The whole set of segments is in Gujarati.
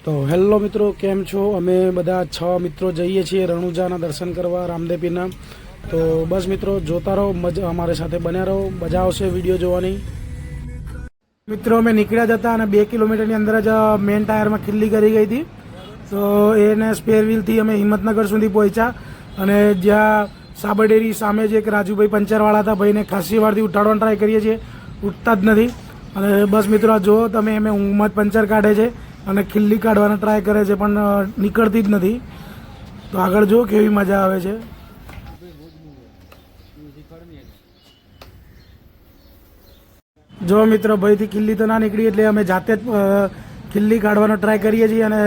તો હેલો મિત્રો, કેમ છો? અમે બધા 6 મિત્રો જઈએ છીએ રણુજાના દર્શન કરવા રામદેપીરના. તો બસ મિત્રો, જોતા રહો, મજા અમારી સાથે બન્યા રહો, મજા આવશે વિડીયો જોવાની. મિત્રો અમે નીકળ્યા જ હતા અને 2 કિલોમીટરની અંદર જ મેઇન ટાયરમાં ખીલ્લી કરી ગઈ હતી. તો એને સ્પેર વ્હીલથી અમે હિંમતનગર સુધી પહોંચ્યા અને જ્યાં સાબરડેરી સામે જે એક રાજુભાઈ પંચરવાળા હતા, ભાઈને ખાસી વારથી ઉઠાડવાનો ટ્રાય કરીએ છીએ, ઉઠતા જ નથી. અને બસ મિત્રો, આ જુઓ તમે, એમ ઊંઘમાં જ પંચર કાઢે છે અને ખીલ્લી કાઢવાનો ટ્રાય કરે છે પણ નીકળતી જ નથી. તો આગળ જુઓ કેવી મજા આવે છે. જો મિત્રો, ભાઈથી ખીલ્લી તો ના નીકળી એટલે અમે જાતે જ ખીલ્લી કાઢવાનો ટ્રાય કરીએ છીએ અને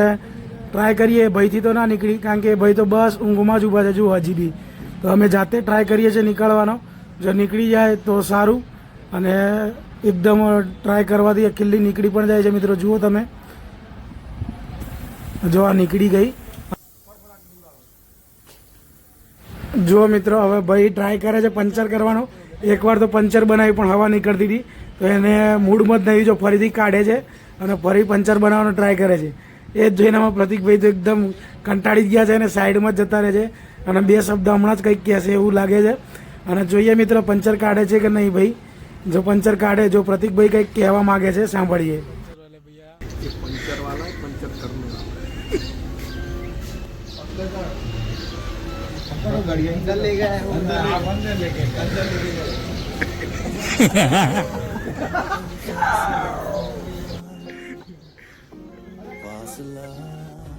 ટ્રાય કરીએ, ભાઈથી તો ના નીકળી કારણ કે ભાઈ તો બસ ઊંઘમાં જ ઊભા છે જુઓ હજી બી. તો અમે જાતે ટ્રાય કરીએ છીએ નીકળવાનો. જો નીકળી જાય તો સારું, અને એકદમ ટ્રાય કરવાથી ખીલ્લી નીકળી પણ જાય છે. મિત્રો જુઓ તમે, જો આ નીકળી ગઈ. જુઓ મિત્રો, હવે ભાઈ ટ્રાય કરે છે પંચર કરવાનો. એકવાર તો પંચર બનાવી પણ હવા નીકળતી હતી, તો એને મૂડમાં જ નહીં, જો ફરીથી કાઢે છે અને ફરી પંચર બનાવવાનો ટ્રાય કરે છે. એ જ જોઈને આમાં પ્રતિકભાઈ તો એકદમ કંટાળી ગયા છે અને સાઈડમાં જ જતા રહે છે અને 2 શબ્દ હમણાં જ કંઈક કહેશે એવું લાગે છે. અને જોઈએ મિત્રો, પંચર કાઢે છે કે નહીં ભાઈ. જો પંચર કાઢે, જો પ્રતિકભાઈ કંઈક કહેવા માગે છે, સાંભળીએ.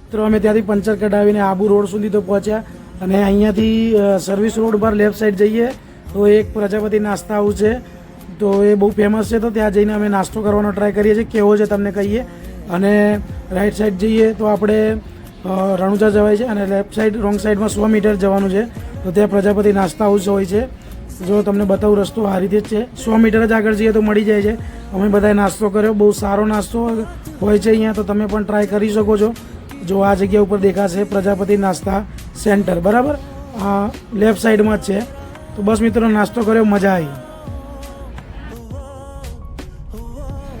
મિત્રો અમે ત્યાંથી પંચર કઢાવીને આબુ રોડ સુધી તો પહોંચ્યા અને અહીંયાથી સર્વિસ રોડ પર લેફ્ટ સાઈડ જઈએ તો એક પ્રજાપતિ નાસ્તા હાઉસ છે. તો એ બહુ ફેમસ છે, તો ત્યાં જઈને અમે નાસ્તો કરવાનો ટ્રાય કરીએ છીએ, કેવો છે તમને કહીએ. અને રાઈટ સાઈડ જઈએ તો આપણે રણુજા જવાય છે અને લેફ્ટ સાઈડ રોંગ સાઈડમાં 100 મીટર જવાનું છે. તો ત્યાં પ્રજાપતિ નાસ્તા હાઉસ હોય છે. જો તમને બતાવું, રસ્તો આ રીતે જ છે. 100 મીટર જ આગળ જઈએ તો મળી જાય છે. અમે બધાએ નાસ્તો કર્યો, બહુ સારો નાસ્તો હોય છે અહીંયા, તો તમે પણ ટ્રાય કરી શકો છો. જો આ જગ્યા ઉપર દેખાશે પ્રજાપતિ નાસ્તા સેન્ટર, બરાબર, આ લેફ્ટ સાઈડમાં જ છે. તો બસ મિત્રો, નાસ્તો કર્યો, મજા આવી.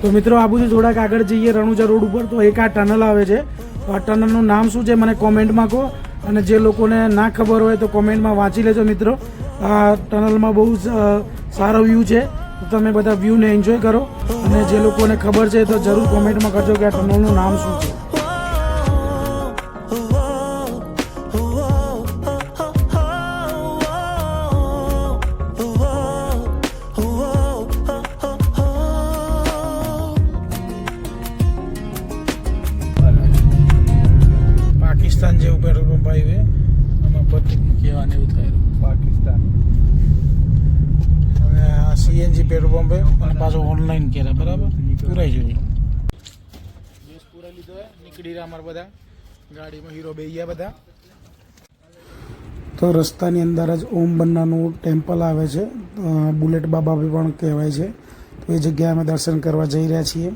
તો મિત્રો, આ બધું થોડાક આગળ જઈએ રણુજા રોડ ઉપર તો એક આ ટનલ આવે છે. તો આ ટનલનું નામ શું છે મને કોમેન્ટમાં કહો, અને જે લોકોને ના ખબર હોય તો કોમેન્ટમાં વાંચી લેજો. મિત્રો, આ ટનલમાં બહુ સારો વ્યૂ છે, તો તમે બધા વ્યૂને એન્જોય કરો. અને જે લોકોને ખબર છે તો જરૂર કોમેન્ટમાં કરજો કે આ ટનલનું નામ શું છે. પાકિસ્તાન જેવું પેટ્રોલ પંપ આવ્યું, આમાં પ્રતિક કહેવાને એવું થાય પાકિસ્તાન. હવે આ સીએનજી પેટ્રોલ પંપ અને પાછો ઓનલાઈન કર્યા, બરાબર, પૂરાઈ જોઈએ. ગેસ પૂરા લીધો હોય, નીકળી રહ્યા અમારા બધા ગાડીમાં, હીરો બે ગયા બધા. તો રસ્તાની અંદર જ ઓમ બન્નાનું ટેમ્પલ આવે છે, બુલેટ બાબા પણ કહેવાય છે. તો એ જગ્યાએ અમે દર્શન કરવા જઈ રહ્યા છીએ.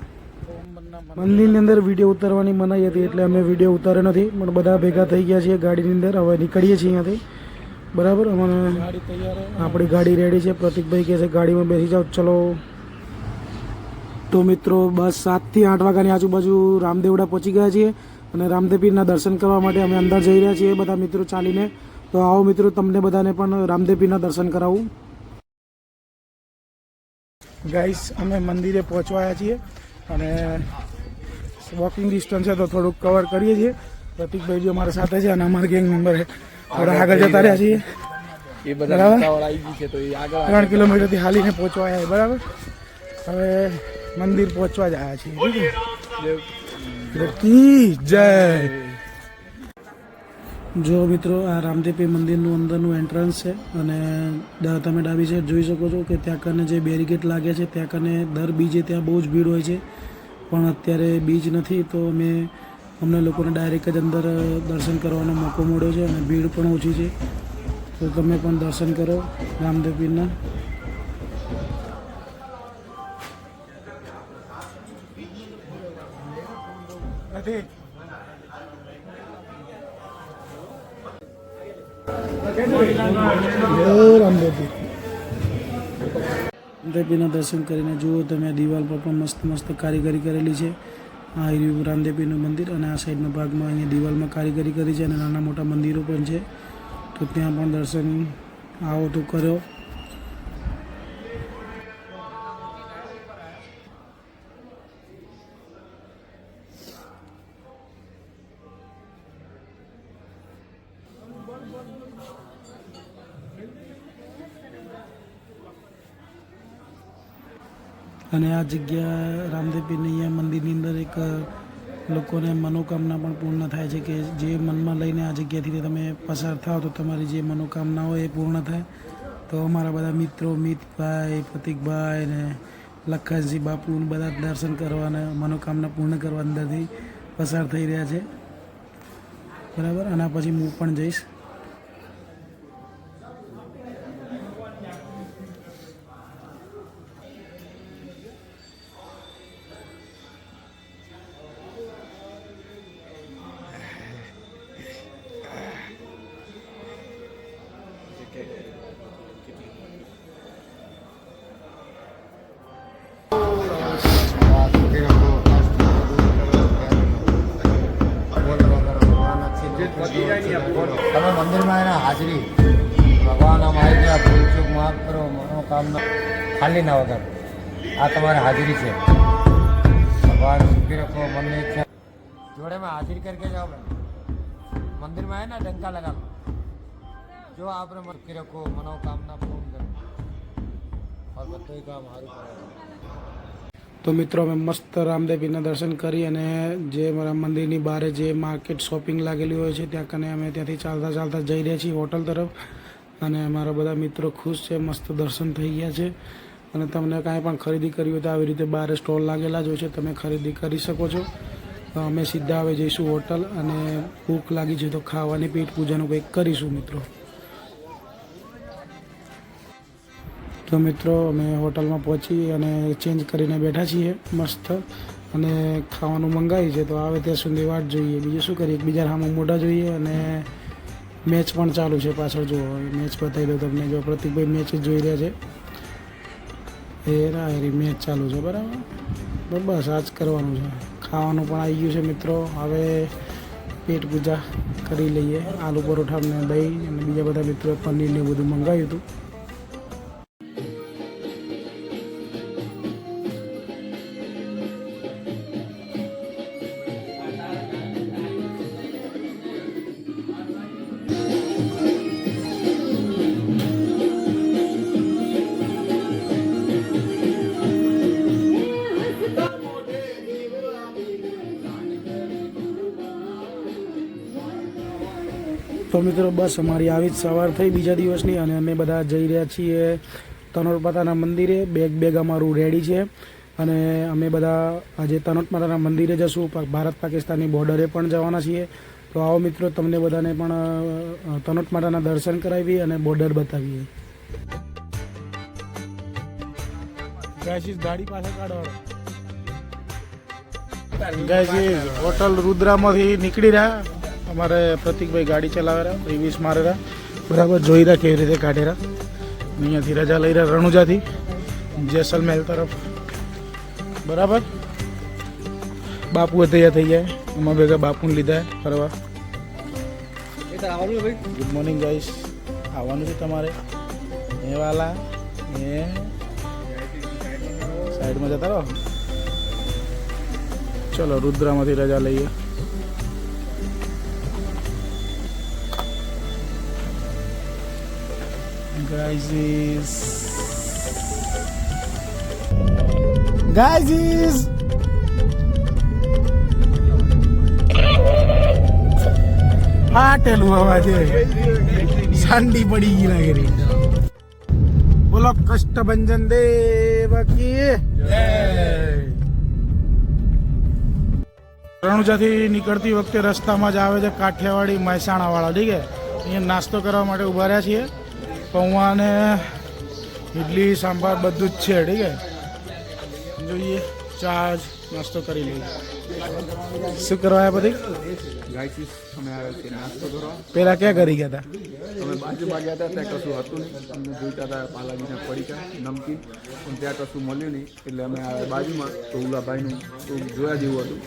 મંદિરની અંદર વિડીયો ઉતારવાની મનાઈ હતી એટલે અમે વિડીયો ઉતાર્યો નથી, પણ બધા ભેગા થઈ ગયા છીએ ગાડીની અંદર. હવે નીકળીએ છીએ અહીંયાથી, બરાબર. અમને આપણી ગાડી રેડી છે. પ્રતિકભાઈ કહે છે ગાડીમાં બેસી જાઓ, ચલો. તો મિત્રો, બસ 7 થી 8 વાગ્યાની આજુબાજુ રામદેવડા પહોંચી ગયા છીએ અને રામદેવપીરના દર્શન કરવા માટે અમે અંદર જઈ રહ્યા છીએ બધા મિત્રો ચાલીને. તો આવો મિત્રો, તમને બધાને પણ રામદેવપીરના દર્શન કરાવું. ગાઈસ, અમે મંદિરે પહોંચવાયા છીએ અને વોકિંગ ડિસ્ટન્સ છે તો થોડુંક કવર કરીએ છીએ. પ્રતિકભાઈ જો મારા સાથે છે અને અમારા ગેંગ મેમ્બર છે, થોડા આગળ જતા રહ્યા છીએ. એ બધા 3 કિલોમીટરથી હાલીને પહોંચવા આવ્યા, બરાબર. હવે મંદિર પહોંચવા જ આવ્યા છીએ. જય. જો મિત્રો, આ રામદેવપી મંદિરનું અંદરનું એન્ટ્રન્સ છે અને તમે ડાબી સાઈડ જોઈ શકો છો કે ત્યાં કને જે બેરીકેડ લાગે છે ત્યાં કને દર બીજે ત્યાં બહુ જ ભીડ હોય છે, પણ અત્યારે બીજ નથી તો અમને લોકોને ડાયરેક્ટ જ અંદર દર્શન કરવાનો મોકો મળ્યો છે અને ભીડ પણ ઓછી છે. તો તમે પણ દર્શન કરો રામદેવપીરના. રામદેવપીના દર્શન કરીને જુઓ તમે, દિવાલ પર પણ મસ્ત મસ્ત કારીગરી કરેલી છે આ રહ્યું રામદેવપીરનું મંદિર અને આ સાઈડના ભાગમાં અહીંયા દિવાલમાં કારીગરી કરી છે અને નાના મોટા મંદિરો પણ છે, તો ત્યાં પણ દર્શન આવો તો કર્યો. અને આ જગ્યા રામદેવપીરની અહીંયા મંદિરની અંદર એક લોકોને મનોકામના પણ પૂર્ણ થાય છે કે જે મનમાં લઈને આ જગ્યાથી તમે પસાર થાઓ તો તમારી જે મનોકામના હોય એ પૂર્ણ થાય. તો અમારા બધા મિત્રો મિતભાઈ, પ્રતિકભાઈ ને લખનસિંહ બાપુ બધા દર્શન કરવાના મનોકામના પૂર્ણ કરવા અંદરથી પસાર થઈ રહ્યા છે. બરાબર, આના પછી હું પણ જઈશ. તમે મંદિરમાં એના હાજરી ભગવાન આમ આવી ગયા, ભૂલ ચૂક માફ કરો, મનોકામના ખાલી ના વગર આ તમારી હાજરી છે. ભગવાન સુખી રખો, મનની ઈચ્છા જોડે में हाजिर करके जाओ. मंदिर में है ना डंका लगा लो, जो आपने सुखी रखो, मनोकामना पूर्ण करो और બધું કામ સારું કરે. તો મિત્રો અમે મસ્ત રામદેવપીરના દર્શન કરી અને જે મારા મંદિરની બહાર જે માર્કેટ શોપિંગ લાગેલી હોય છે ત્યાં કને અમે ત્યાંથી ચાલતા ચાલતા જઈ રહ્યા છીએ હોટલ તરફ. અને અમારા બધા મિત્રો ખુશ છે, મસ્ત દર્શન થઈ ગયા છે. અને તમને કાંઈ પણ ખરીદી કરવી હોય તો આવી રીતે બહાર સ્ટોલ લાગેલા જ હોય છે, તમે ખરીદી કરી શકો છો. અમે સીધા હવે જઈશું હોટલ અને ભૂખ લાગી છે તો ખાવાની પેટ પૂજાનું કંઈક કરીશું મિત્રો. તો મિત્રો અમે હોટલમાં પહોંચી અને ચેન્જ કરીને બેઠા છીએ મસ્ત, અને ખાવાનું મંગાવ્યું છે તો આવે ત્યાં સુધી વાટ જોઈએ. બીજું શું કરીએ, એકબીજા સામે મોઢા જોઈએ. અને મેચ પણ ચાલુ છે પાછળ, જુઓ મેચ બતાવી દો તમને. જો પ્રતિકભાઈ મેચ જ જોઈ રહ્યા છે, એ મેચ ચાલુ છે. બરાબર, બસ આ જ કરવાનું છે. ખાવાનું પણ આવી ગયું છે મિત્રો. હવે પેટ પૂજા કરી લઈએ. આલુ પરોઠા ને દહીં અને બીજા બધા મિત્રોએ પનીર ને બધું મંગાવ્યું હતું. તો મિત્રો બસ અમારી આવી જ સવાર થઈ બીજા દિવસની, અને અમે બધા જઈ રહ્યા છીએ તનોટ માતાના મંદિરે. બેગ અમારું રેડી છે અને અમે બધા આજે તનોટ માતાના મંદિરે જશું. ભારત પાકિસ્તાનની બોર્ડરે પણ જવાના છીએ. તો આવો મિત્રો, તમને બધાને પણ તનોટ માતાના દર્શન કરાવીએ અને બોર્ડર બતાવીએ. ગાડી પાછળ કાઢવાડો. હોટલ રુદ્રામાંથી નીકળી રહ્યા. અમારે પ્રતિકભાઈ ગાડી ચલાવે રહ્યા, રિવ્યુઝ મારે રહ્યા. બરાબર, જોઈ રહ્યા કેવી રીતે કાઢે રહ્યા. અહીંયાથી રજા લઈ રહ્યા રણુજાથી જેસલમેર તરફ. બરાબર, બાપુ તૈયાર થઈ જાય. એમાં ભેગા બાપુને લીધા ફરવા. ગુડ મોર્નિંગ ગાઈસ, આવવાનું છે તમારે. એ વાલા એ સાઈડમાં જતા રહો. ચલો રુદ્રામાંથી રજા લઈએ. Guys, ફાટેલું અવાજે સાંડી પડી ગઈ લાગે. બોલો કષ્ટભંજન દેવ કી જય. રણુજાથી નીકળતી વખતે રસ્તામાં જ આવે છે કાઠિયાવાડી મહેસાણા વાળા. ઠીક છે, અહીંયા નાસ્તો કરવા માટે ઊભા રહ્યા છીએ. પૌવા ને ઇડલી સાંભાર બધું જ છે. ઠીક છે, જોઈએ ચા નાસ્તો કરી લઈએ. શું કરવા આવ્યા પછી? ગાયથી અમે આવ્યા છીએ નાસ્તો કરવા. પેલા ક્યાં કરી ગયા હતા? અમે બાજુમાં ગયા હતા ત્યાં કશું હતું નહીં. અમને જોઈતા હતા પાલાજીના પડીકા નમકીન, પણ ત્યાં કશું મળ્યું નહીં. એટલે અમે આવ્યા બાજુમાં તો ઉલાભાઈનું તો જોયા જેવું હતું.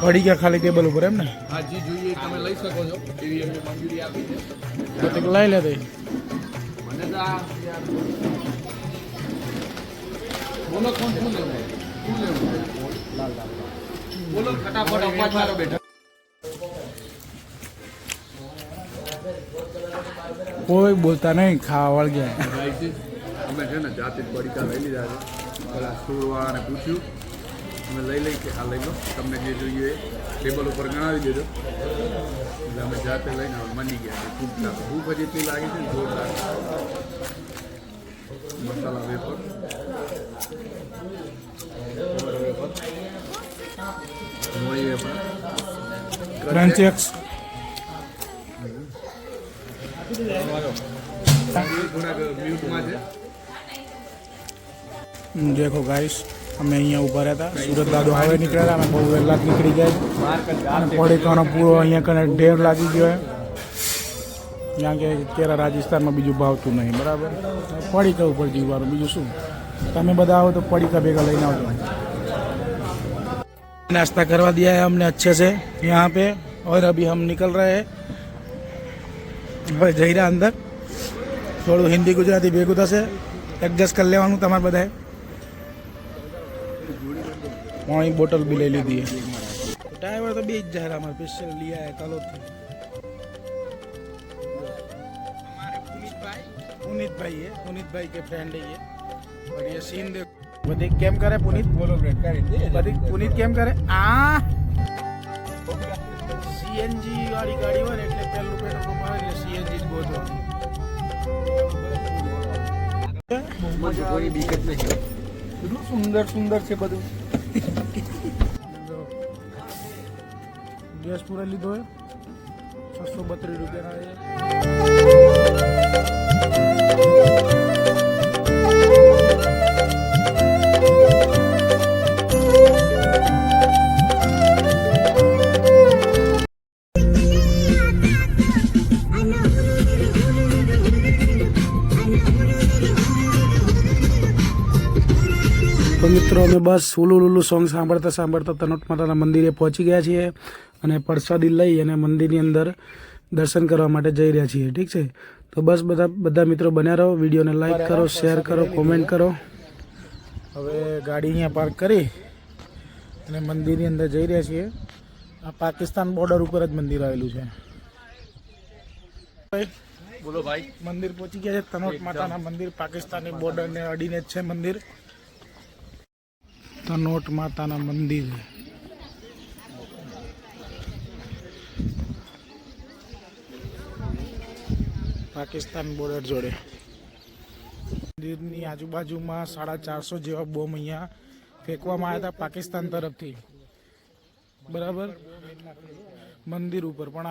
પડી ગયા ખાલી ટેબલ ઉપર એમ ને? હા, જે જોઈએ તમે લઈ શકો છો એવી એમને મંજૂરી આપી છે. તો તે લઈ લે. મને તો આ બોલો કોણ શું લેવું? શું લેવું? બોલો ફટાફટ અવાજ મારો બેઠા. કોઈ બોલતા નહીં, ખાવા વળ ગયા. ગાયથી અમે છે ને જાતે જ પડીકા લઈ લીધા છે. પેલા સ્ટોરવાળાને પૂછ્યું, અમે લઈ કે આ લઈ લો, તમને જે જોઈએ ટેબલ ઉપર ગણાવી દેજો. એટલે અમે જાતે લઈને હવે મની ગયા. ભૂખ જ એટલી લાગી છે ને જોરદાર. મસાલા વેફર મોળી વેફર ક્રન્ચેક્સ થોડાક મ્યુટમાં છે. દેખો ગાઈસ, અમે અહીંયા ઊભા રહ્યા હતા. સુરત દાદો હવે નીકળ્યા, અમે બહુ વહેલા જ નીકળી ગયા. અને પડીકાનો પૂરો અહીંયા કને ઢેર લાગી ગયો. ત્યાં કે અત્યારે રાજસ્થાનમાં બીજું ભાવતું નહીં, બરાબર? પડીકા ઉપર જીવવાનું, બીજું શું? તમે બધા આવો તો પડીકા ભેગા લઈને આવજો. नाश्ता करवा दिया है हमने अच्छे से यहाँ पे, और अभी हम निकल रहे हैं. जई रहा अंदर. થોડું હિન્દી ગુજરાતી ભેગું થશે, એડજસ્ટ કરી લેવાનું તમારે બધાએ. પાણી બોટલ બી લઈ લીધી है. ड्राइवर तो बीच जा रहा, हमारे स्पेशल लिया है कलोद से. हमारे पुनीत भाई है, पुनीत भाई के फ्रेंड है ये. और ये सीन देखो. બધી કેમ કરે પુનીત? બોલો બ્રેડ કરી દે. બધી પુનીત કેમ કરે? આ સીએનજી વાળી ગાડી હોય ને એટલે પહેલું પેટ્રોલ પંપ આવે ને સીએનજી જ ગોતો. કોઈ બીક જ નહીં. કેટલું સુંદર સુંદર છે બધું. ગેસ પૂરો લીધો હોય, 632 રૂપિયાના છે. તો મિત્રો અમે બસ ઉલુલુલુ સોંગ સાંભળતા સાંભળતા તનોટ માતાના મંદિરે પહોંચી ગયા છીએ અને પ્રસાદી લઈ અને મંદિરની અંદર દર્શન કરવા માટે જઈ રહ્યા છીએ. ઠીક છે, તો બસ બધા મિત્રો બન્યા રહો. વિડીયોને લાઈક કરો, શેર કરો, કોમેન્ટ કરો. હવે ગાડી અહીંયા પાર્ક કરી અને મંદિરની અંદર જઈ રહ્યા છીએ. આ પાકિસ્તાન બોર્ડર ઉપર જ મંદિર આવેલું છે. બોલો ભાઈ. મંદિર પહોંચી ગયા છે. તનોટ માતાના મંદિર, પાકિસ્તાની બોર્ડરને અડીને જ છે મંદિર. તનોટ માતાના મંદિર. પાકિસ્તાન બોર્ડર જોડે. મંદિરની આજુબાજુમાં 450 જેવા બોમ્બ અહીંયા ફેંકવામાં આવ્યા હતા પાકિસ્તાન તરફથી, બરાબર, મંદિર ઉપર. પણ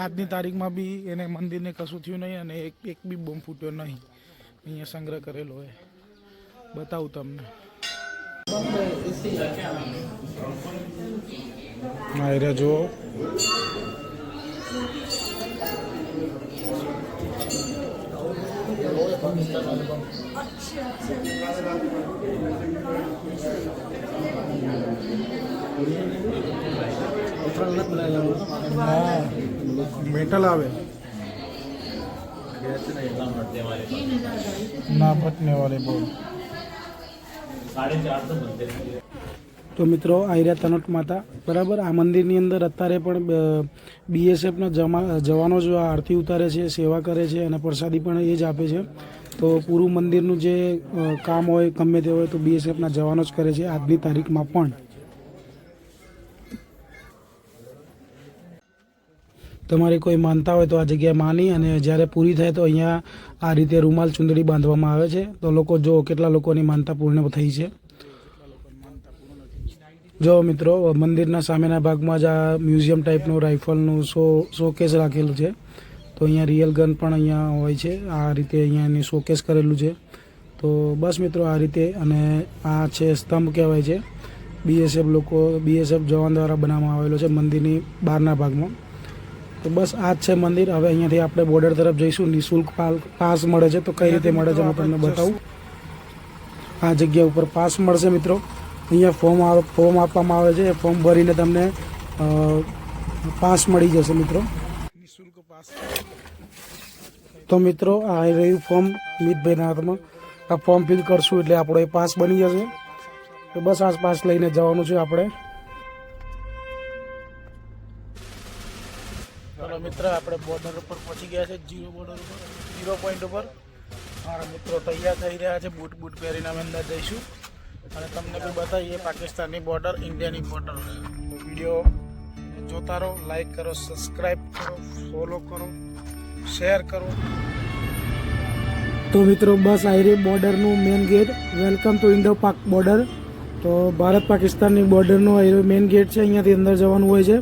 આજની તારીખમાં બી એને મંદિરને કશું થયું નહીં અને એક બી બોમ્બ ફૂટ્યો નહીં. અહીંયા સંગ્રહ કરેલો હોય, બતાવું તમને. માયરા જો मेटल आवे ना फटने वाले बोल. તો મિત્રો આયરા તનોટ માતા, બરાબર. આ મંદિરની અંદર અત્યારે પણ બીએસએફના જવાનો જો આરતી ઉતારે છે, સેવા કરે છે અને પ્રસાદી પણ એ જ આપે છે. તો પૂરું મંદિરનું જે કામ હોય ગમે તે હોય તો બીએસએફના જવાનો જ કરે છે આજની તારીખમાં પણ. તમારે કોઈ માનતા હોય તો આ જગ્યાએ માની અને જ્યારે પૂરી થાય તો અહીંયા આ રીતે રૂમાલ ચુંદડી બાંધવામાં આવે છે. તો લોકો જો કેટલા લોકોની માનતા પૂર્ણ થઈ છે. જો મિત્રો મંદિરના સામેના ભાગમાં જ આ મ્યુઝિયમ ટાઈપનું રાઇફલનું શોકેસ રાખેલું છે. તો અહીંયા રિયલ ગન પણ અહીંયા હોય છે. આ રીતે અહીંયા એની શોકેસ કરેલું છે. તો તો બસ મિત્રો આ રીતે, અને આ છે સ્તંભ કહેવાય છે, બીએસએફ જવાન દ્વારા બનાવવામાં આવેલો છે મંદિરની બહારના ભાગમાં. તો બસ આ જ છે મંદિર. હવે અહીંયાથી આપણે બોર્ડર તરફ જઈશું. નિઃશુલ્ક પાસ મળે છે, તો કઈ રીતે મળે છે હું તમને બતાવું. આ જગ્યા ઉપર પાસ મળશે મિત્રો. અહીંયા ફોર્મ આપવામાં આવે છે, એ ફોર્મ ભરીને તમને પાસ મળી જશે મિત્રો, નિઃશુલ્ક પાસ. તો મિત્રો આ રહ્યું ફોર્મ મિતભાઈના હાથમાં. આ ફોર્મ ફિલ કરશું એટલે આપણો એ પાસ બની જશે. તો બસ આ પાસ લઈને જવાનું છે આપણે. ચલો મિત્ર, આપણે બોર્ડર ઉપર પહોંચી ગયા છે, ઝીરો પોઈન્ટ ઉપર. મારા મિત્રો તૈયાર થઈ રહ્યા છે, બૂટ પહેરીને અમે અંદર જઈશું અને તમને બી બતાવીએ પાકિસ્તાનની બોર્ડર, ઇન્ડિયાની બોર્ડર. વિડીયો જોતા રહો, લાઈક કરો, સબસ્ક્રાઈબ કરો, ફોલો કરો, શેર કરો. તો મિત્રો બસ આ રહી બોર્ડરનું main gate. Welcome to Indo Pak border. તો ભારત પાકિસ્તાનની બોર્ડરનો આ મેઇન ગેટ છે, અહીંયાથી અંદર જવાનું હોય છે.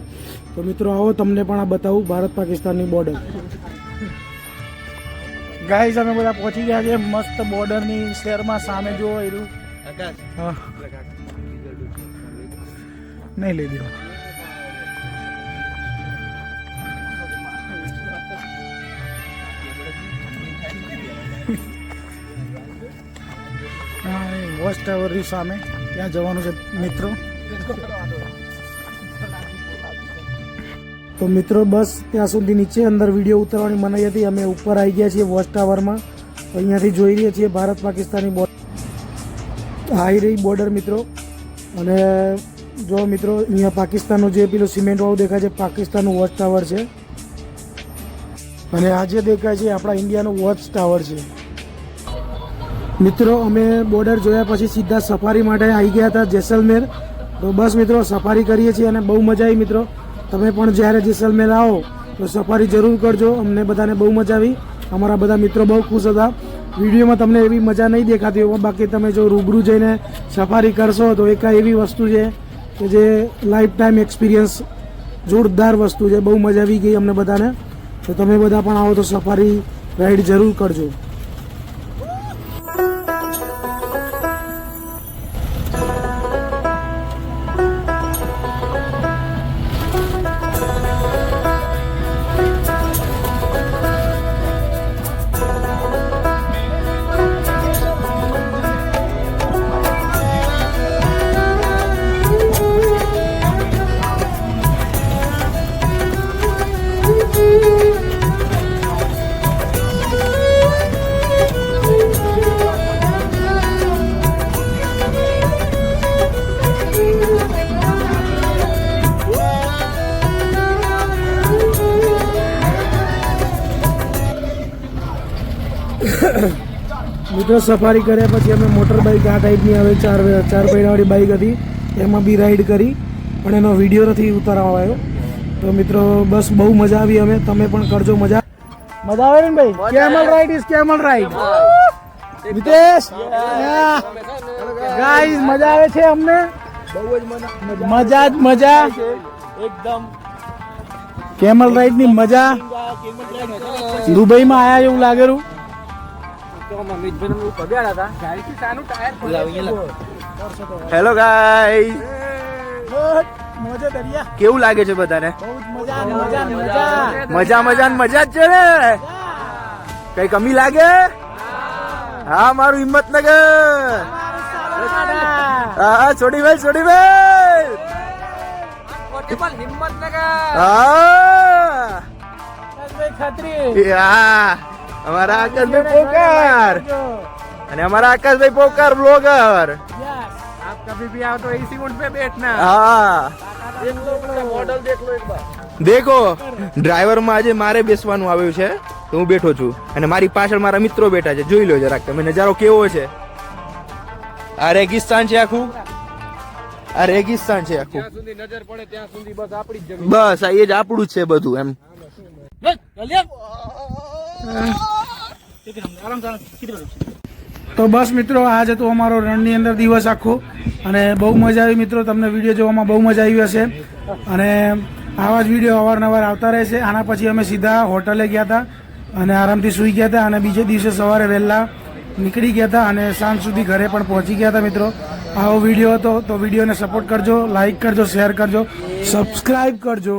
તો મિત્રો આવો, તમને પણ આ બતાવું ભારત પાકિસ્તાનની બોર્ડર. ગાઈસ અમે બધા પહોંચી ગયા છે મસ્ત બોર્ડરની શહેરમાં. સામે જુઓ એરું. હા નહીં લઈ દો. વોચ ટાવરની સામે ત્યાં જવાનું છે મિત્રો. તો મિત્રો બસ ત્યાં સુધી નીચે અંદર વિડીયો ઉતારવાની મનાઈ હતી. અમે ઉપર આવી ગયા છીએ વોચ ટાવરમાં. તો અહીંયાથી જોઈ રહ્યા છીએ ભારત પાકિસ્તાની બોર્ડર. આવી રહી બોર્ડર મિત્રો. અને જો મિત્રો અહીંયા પાકિસ્તાનનું જે પેલું સિમેન્ટવાળું દેખાય છે, પાકિસ્તાનનું વોચ ટાવર છે. અને આ જે દેખાય છે આપણા ઇન્ડિયાનું વોચ ટાવર છે. મિત્રો અમે બોર્ડર જોયા પછી સીધા સફારી માટે આવી ગયા હતા જેસલમેર. તો બસ મિત્રો સફારી કરીએ છીએ અને બહુ મજા આવી મિત્રો. તમે પણ જ્યારે જેસલમેર આવો તો સફારી જરૂર કરજો. અમને બધાને બહુ મજા આવી. અમારા બધા મિત્રો બહુ ખુશ હતા. વિડીયોમાં તમને એવી મજા નહીં દેખાતી હોય, બાકી તમે જો રૂબરૂ જઈને સફારી કરશો તો એક એવી વસ્તુ છે કે જે લાઈફ ટાઈમ એક્સપિરિયન્સ જોરદાર વસ્તુ છે. બહુ મજા આવી ગઈ અમને બધાને. તો તમે બધા પણ આવો તો સફારી રાઈડ જરૂર કરજો. મિત્રો સફારી કર્યા પછી અમે મોટર બાઇક આ ટાઈપની આવે ચાર પૈડાવાળી બાઇક હતી, એમાં બી રાઈડ કરી, પણ એનો વિડીયો નથી ઉતારવામાં આવ્યો. તો મિત્રો બસ બહુ મજા આવી. અમે તમે પણ કરજો મજા. મજા આવે ને ભાઈ? Camel ride is camel ride. Mitesh guys મજા આવે છે અમને. મજા જ મજા એકદમ. કેમલ રાઈડ ની મજા. દુબઈમાં આયા એવું લાગેલું. હેલો ગાઈસ, કેવું લાગે છે બધાને? મજા મજા જ છે ને? કઈ કમી લાગે? હા મારું હિંમતનગર. હા છોડી ભાઈ હા અમારા આકાશભાઈ પોકાર અને અમારા આકાશભાઈ પોકાર બ્લોગર. आप कभी भी आओ तो इसी ऊंट पे बैठना. हाँ मॉडल देख लो एक बार. देखो ડ્રાઈવર માં આજે મારે બેસવાનું આવ્યું છે તો હું બેઠો છું અને મારી પાછળ મારા મિત્રો બેઠા છે. જોઈ લો જરાક તમે નજારો કેવો છે. આ રેગિસ્તાન છે આખું. આ રેગિસ્તાન છે આખું. ત્યાં સુધી નજર પડે ત્યાં સુધી બસ આપણી જ જમીન. બસ આ એ જ આપણું જ છે બધું એમ. તો બસ મિત્રો આજે તો અમારો રણની અંદર દિવસ આખો અને બહુ મજા આવી મિત્રો. તમને વિડીયો જોવામાં બહુ મજા આવી હશે અને આવા જ વિડીયો અવારનવાર આવતા રહેશે. આના પછી અમે સીધા હોટલે ગયા હતા અને આરામથી સૂઈ ગયા હતા અને બીજે દિવસે સવારે વહેલા નીકળી ગયા હતા અને સાંજ સુધી ઘરે પણ પહોંચી ગયા હતા મિત્રો. આવો વિડીયો હતો તો વિડીયોને સપોર્ટ કરજો, લાઈક કરજો, શેર કરજો, સબસ્ક્રાઈબ કરજો.